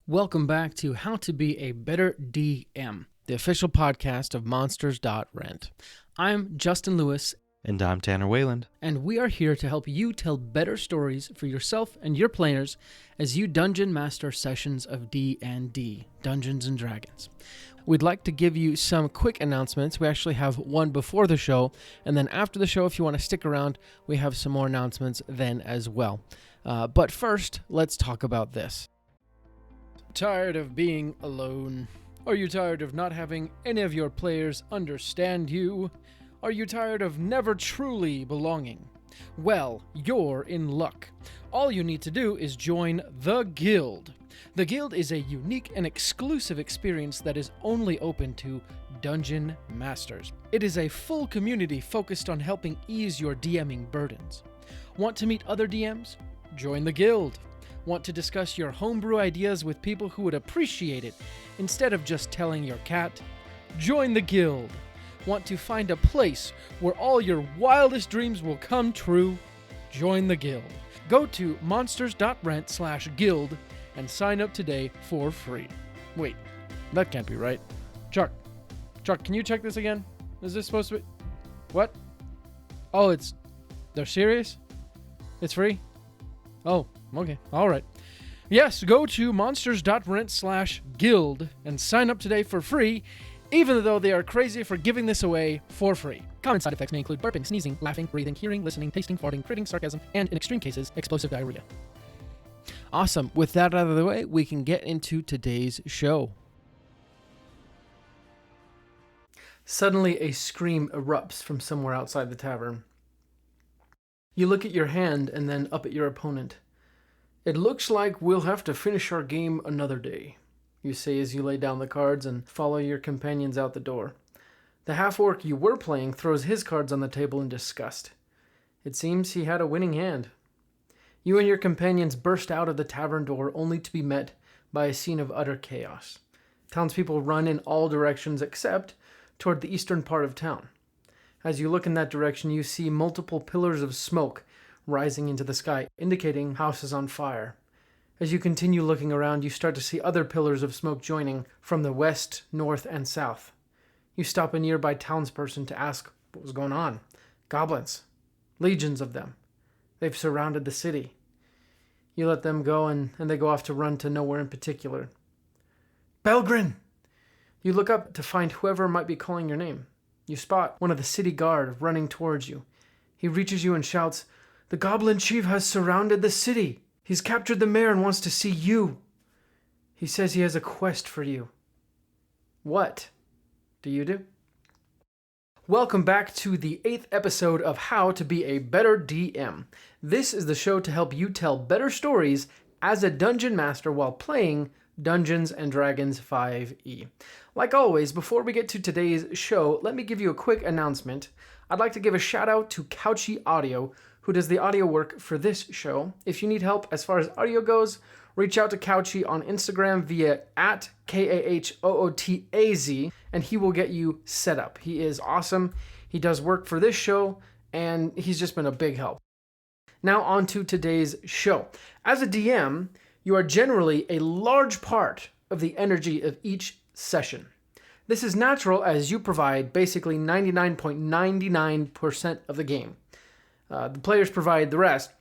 Welcome back to How to Be a Better DM, the official podcast of Monsters.rent. I'm Justin Lewis. And I'm Tanner Wayland. And we are here to help you tell better stories for yourself and your players as you dungeon master sessions of D&D, Dungeons & Dragons. We'd like to give you some quick announcements. We actually have one before the show, and then after the show, if you want to stick around, we have some more announcements then as well. But first, let's talk about this. Tired of being alone? Are you tired of not having any of your players understand you? Are you tired of never truly belonging? Well, you're in luck. All you need to do is join the Guild. The Guild is a unique and exclusive experience that is only open to Dungeon Masters. It is a full community focused on helping ease your DMing burdens. Want to meet other DMs? Join the Guild. Want to discuss your homebrew ideas with people who would appreciate it instead of just telling your cat? Join the Guild. Want to find a place where all your wildest dreams will come true? Join the Guild. Go to monsters.rent/guild and sign up today for free. Wait, that can't be right. Chuck, can you check this again? Is this supposed to be... What? Oh, they're serious? It's free? Oh, okay. All right. Yes, go to monsters.rent/guild and sign up today for free, even though they are crazy for giving this away for free. Common side effects may include burping, sneezing, laughing, breathing, hearing, listening, tasting, farting, critting, sarcasm, and in extreme cases, explosive diarrhea. Awesome. With that out of the way, we can get into today's show. Suddenly, a scream erupts from somewhere outside the tavern. You look at your hand and then up at your opponent. It looks like we'll have to finish our game another day, you say as you lay down the cards and follow your companions out the door. The half-orc you were playing throws his cards on the table in disgust. It seems he had a winning hand. You and your companions burst out of the tavern door only to be met by a scene of utter chaos. Townspeople run in all directions except toward the eastern part of town. As you look in that direction, you see multiple pillars of smoke rising into the sky, indicating houses on fire. As you continue looking around, you start to see other pillars of smoke joining from the west, north, and south. You stop a nearby townsperson to ask what was going on. Goblins. Legions of them. They've surrounded the city. You let them go, and they go off to run to nowhere in particular. Belgrin! You look up to find whoever might be calling your name. You spot one of the city guard running towards you. He reaches you and shouts, "The Goblin Chief has surrounded the city. He's captured the mayor and wants to see you. He says he has a quest for you." What do you do? Welcome back to the 8th episode of How to Be a Better DM. This is the show to help you tell better stories as a dungeon master while playing Dungeons & Dragons 5e. Like always, before we get to today's show, let me give you a quick announcement. I'd like to give a shout out to Couchy Audio, who does the audio work for this show. If you need help as far as audio goes, reach out to Couchy on Instagram via @KAHOOTAZ, and he will get you set up. He is awesome. He does work for this show, and he's just been a big help. Now on to today's show. As a DM, you are generally a large part of the energy of each session. This is natural as you provide basically 99.99% of the game. The players provide the rest,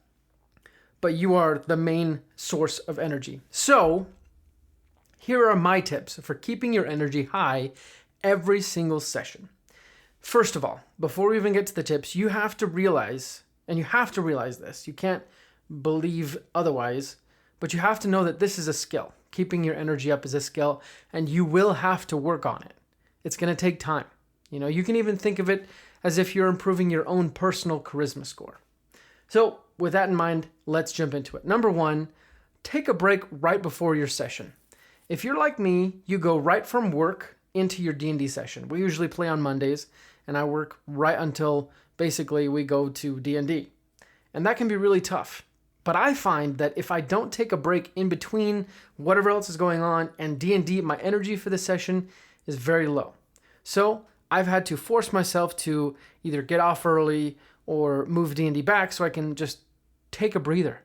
but you are the main source of energy. So, here are my tips for keeping your energy high every single session. First of all, before we even get to the tips, you have to realize this, you can't believe otherwise, but you have to know that this is a skill. Keeping your energy up is a skill, and you will have to work on it. It's going to take time. You can even think of it as if you're improving your own personal charisma score. So, with that in mind, let's jump into it. Number 1, take a break right before your session. If you're like me, you go right from work into your D&D session. We usually play on Mondays, and I work right until basically we go to D&D. And that can be really tough. But I find that if I don't take a break in between whatever else is going on and D&D, my energy for the session is very low. So I've had to force myself to either get off early or move D&D back so I can just take a breather,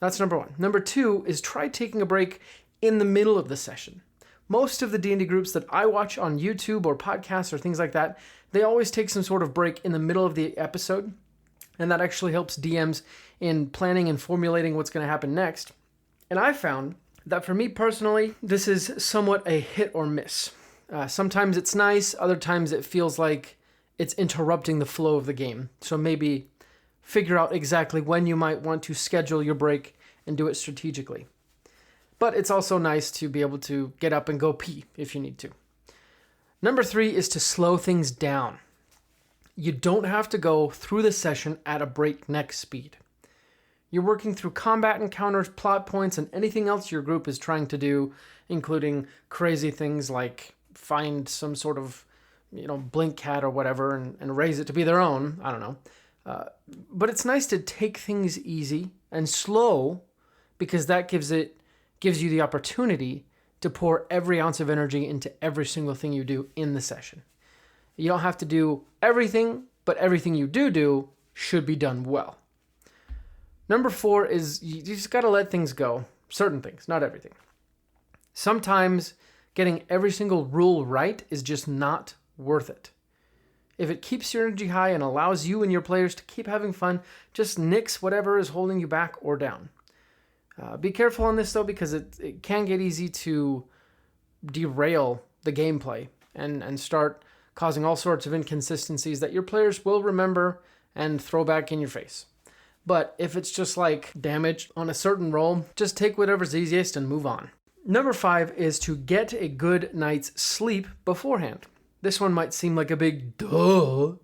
That's number one. Number two is try taking a break in the middle of the session. Most of the D&D groups that I watch on YouTube or podcasts or things like that, they always take some sort of break in the middle of the episode, and that actually helps DMs in planning and formulating what's going to happen next. And I found that for me personally, this is somewhat a hit or miss. Sometimes it's nice, other times it feels like it's interrupting the flow of the game. So maybe figure out exactly when you might want to schedule your break and do it strategically. But it's also nice to be able to get up and go pee if you need to. Number 3 is to slow things down. You don't have to go through the session at a breakneck speed. You're working through combat encounters, plot points, and anything else your group is trying to do, including crazy things like find some sort of, blink cat or whatever and raise it to be their own. I don't know. But it's nice to take things easy and slow, because that gives you the opportunity to pour every ounce of energy into every single thing you do in the session. You don't have to do everything, but everything you do should be done well. Number 4 is you just got to let things go. Certain things, not everything. Sometimes getting every single rule right is just not worth it. If it keeps your energy high and allows you and your players to keep having fun, just nix whatever is holding you back or down. Be careful on this though, because it can get easy to derail the gameplay and start causing all sorts of inconsistencies that your players will remember and throw back in your face. But if it's just like damage on a certain roll, just take whatever's easiest and move on. Number 5 is to get a good night's sleep beforehand. This one might seem like a big duh,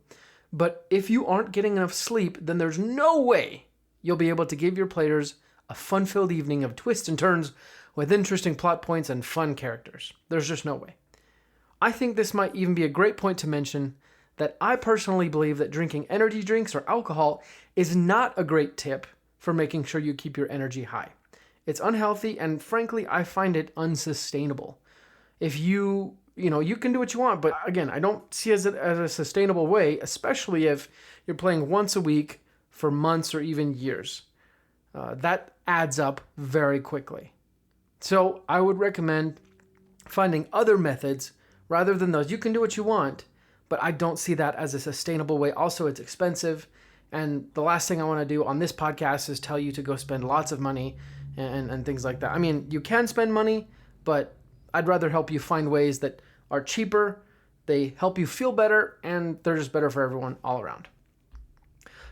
but if you aren't getting enough sleep, then there's no way you'll be able to give your players a fun-filled evening of twists and turns with interesting plot points and fun characters. There's just no way. I think this might even be a great point to mention that I personally believe that drinking energy drinks or alcohol is not a great tip for making sure you keep your energy high. It's unhealthy, and frankly, I find it unsustainable. If you can do what you want, but again, I don't see it as a sustainable way, especially if you're playing once a week for months or even years. That adds up very quickly. So I would recommend finding other methods rather than those. You can do what you want, but I don't see that as a sustainable way. Also, it's expensive. And the last thing I want to do on this podcast is tell you to go spend lots of money and things like that. I mean, you can spend money, but I'd rather help you find ways that are cheaper, they help you feel better, and they're just better for everyone all around.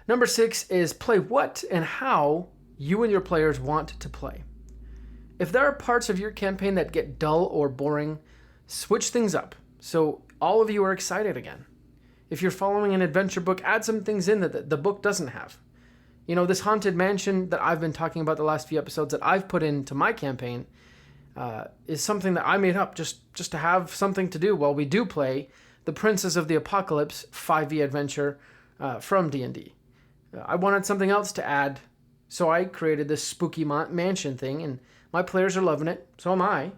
Number 6 is play what and how you and your players want to play. If there are parts of your campaign that get dull or boring, switch things up so all of you are excited again. If you're following an adventure book, add some things in that the book doesn't have. This haunted mansion that I've been talking about the last few episodes that I've put into my campaign is something that I made up just to have something to do while we do play the Princess of the Apocalypse 5e adventure from D&D. I wanted something else to add, so I created this spooky mansion thing, and my players are loving it, so am I.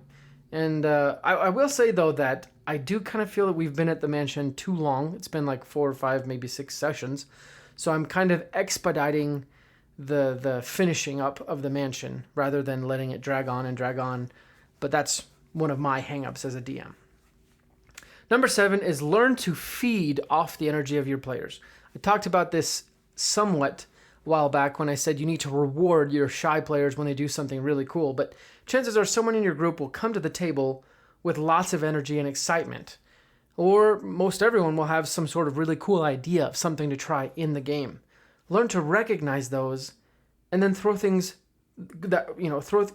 And I will say, though, that I do kind of feel that we've been at the mansion too long. It's been like 4 or 5, maybe 6 sessions. So I'm kind of expediting the finishing up of the mansion rather than letting it drag on and drag on. But that's one of my hangups as a DM. Number 7 is learn to feed off the energy of your players. I talked about this somewhat a while back when I said you need to reward your shy players when they do something really cool. But chances are someone in your group will come to the table with lots of energy and excitement. Or most everyone will have some sort of really cool idea of something to try in the game. Learn to recognize those and then throw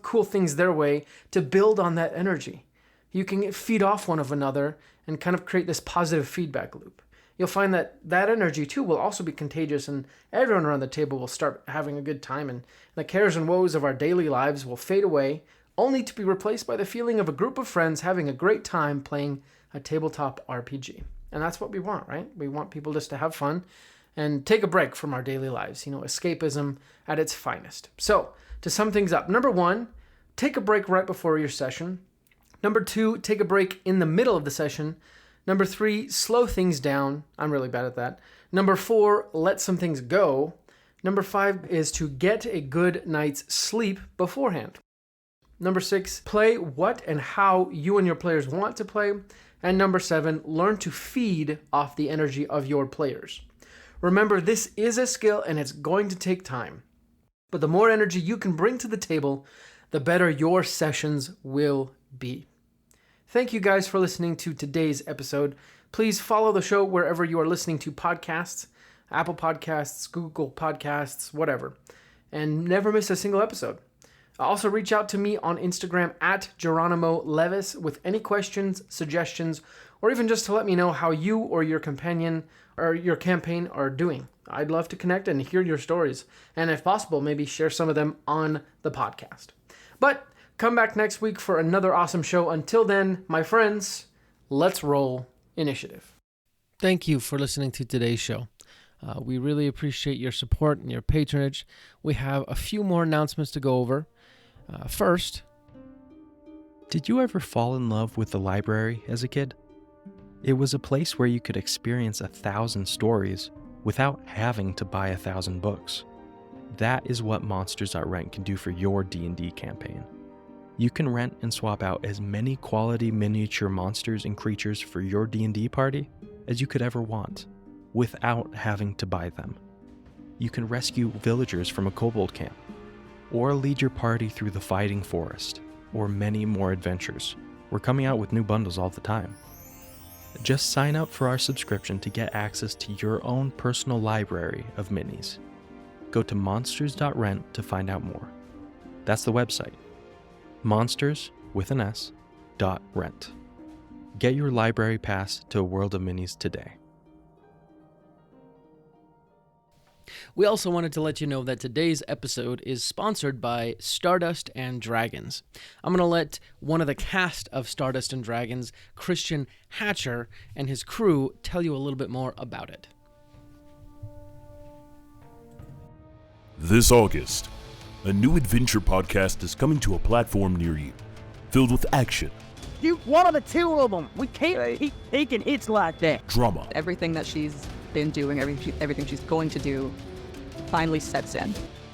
cool things their way to build on that energy. You can feed off one of another and kind of create this positive feedback loop. You'll find that energy too will also be contagious, and everyone around the table will start having a good time, and the cares and woes of our daily lives will fade away, only to be replaced by the feeling of a group of friends having a great time playing a tabletop RPG. And that's what we want, right? We want people just to have fun and take a break from our daily lives, escapism at its finest. So, to sum things up, number 1, take a break right before your session. Number 2, take a break in the middle of the session. Number 3, slow things down. I'm really bad at that. Number 4, let some things go. Number 5 is to get a good night's sleep beforehand. Number 6, play what and how you and your players want to play. And number 7, learn to feed off the energy of your players. Remember, this is a skill and it's going to take time. But the more energy you can bring to the table, the better your sessions will be. Thank you guys for listening to today's episode. Please follow the show wherever you are listening to podcasts, Apple Podcasts, Google Podcasts, whatever. And never miss a single episode. Also reach out to me on Instagram at Geronimo Levis with any questions, suggestions, or even just to let me know how you or your companion or your campaign are doing. I'd love to connect and hear your stories, and if possible, maybe share some of them on the podcast. But come back next week for another awesome show. Until then, my friends, let's roll initiative. Thank you for listening to today's show. We really appreciate your support and your patronage. We have a few more announcements to go over. First, did you ever fall in love with the library as a kid? It was a place where you could experience 1,000 stories without having to buy 1,000 books. That is what Monsters.rent can do for your D&D campaign. You can rent and swap out as many quality miniature monsters and creatures for your D&D party as you could ever want, without having to buy them. You can rescue villagers from a kobold camp, or lead your party through the fighting forest, or many more adventures. We're coming out with new bundles all the time. Just sign up for our subscription to get access to your own personal library of minis. Go to monsters.rent to find out more. That's the website. Monsters, with an S, .rent. Get your library pass to a world of minis today. We also wanted to let you know that today's episode is sponsored by Stardust and Dragons. I'm going to let one of the cast of Stardust and Dragons, Christian Hatcher, and his crew tell you a little bit more about it. This August, a new adventure podcast is coming to a platform near you, filled with action. Shoot one of the two of them. We can't keep taking hits like that. Drama. Everything that she's been doing, everything she's going to do, finally sets in.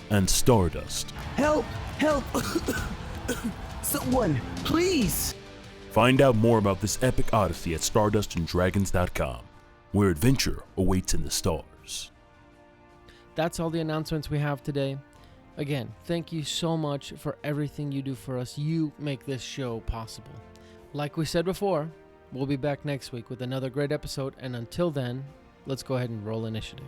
And Stardust. Help! Help! Someone, please! Find out more about this epic odyssey at stardustanddragons.com, where adventure awaits in the stars. That's all the announcements we have today. Again, thank you so much for everything you do for us. You make this show possible. Like we said before, we'll be back next week with another great episode, and until then, let's go ahead and roll initiative.